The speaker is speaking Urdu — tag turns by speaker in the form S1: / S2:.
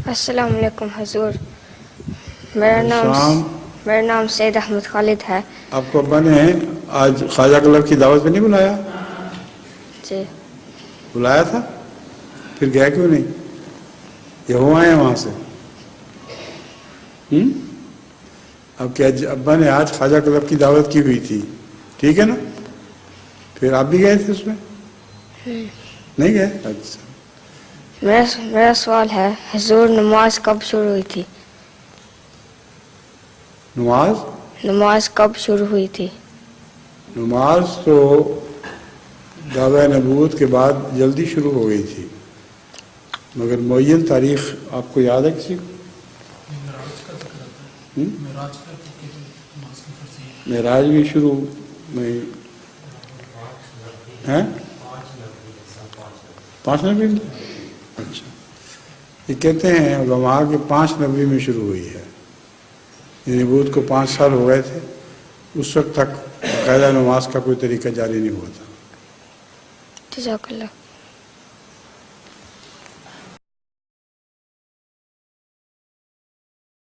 S1: السلام علیکم حضور، میرا نام سید احمد خالد ہے۔
S2: آپ کو ابا نے آج خواجہ کلب کی دعوت پہ نہیں بلایا؟
S1: جی
S2: بلایا تھا، پھر گیا کیوں نہیں؟ یہ ہو آئے ہیں وہاں سے؟ اب کیا ابا نے آج خواجہ کلب کی دعوت کی ہوئی تھی، ٹھیک ہے نا؟ پھر آپ بھی گئے تھے اس میں؟ نہیں گئے؟ اچھا،
S1: میرا سوال ہے حضور، نماز کب شروع ہوئی تھی؟
S2: نماز
S1: کب شروع ہوئی تھی؟
S2: نماز تو دعوی نبوت کے بعد جلدی شروع ہو گئی تھی، مگر معین تاریخ آپ کو یاد ہے کسی کو؟ معراج بھی شروع میں ہیں 5 نبی میں؟ اچھا، یہ کہتے ہیں علماء کہ 5 نبی میں شروع ہوئی ہے، نبوت کو 5 سال ہو گئے تھے، اس وقت تک باقاعدہ نماز کا کوئی طریقہ جاری نہیں ہوا تھا۔
S1: جزاک اللہ۔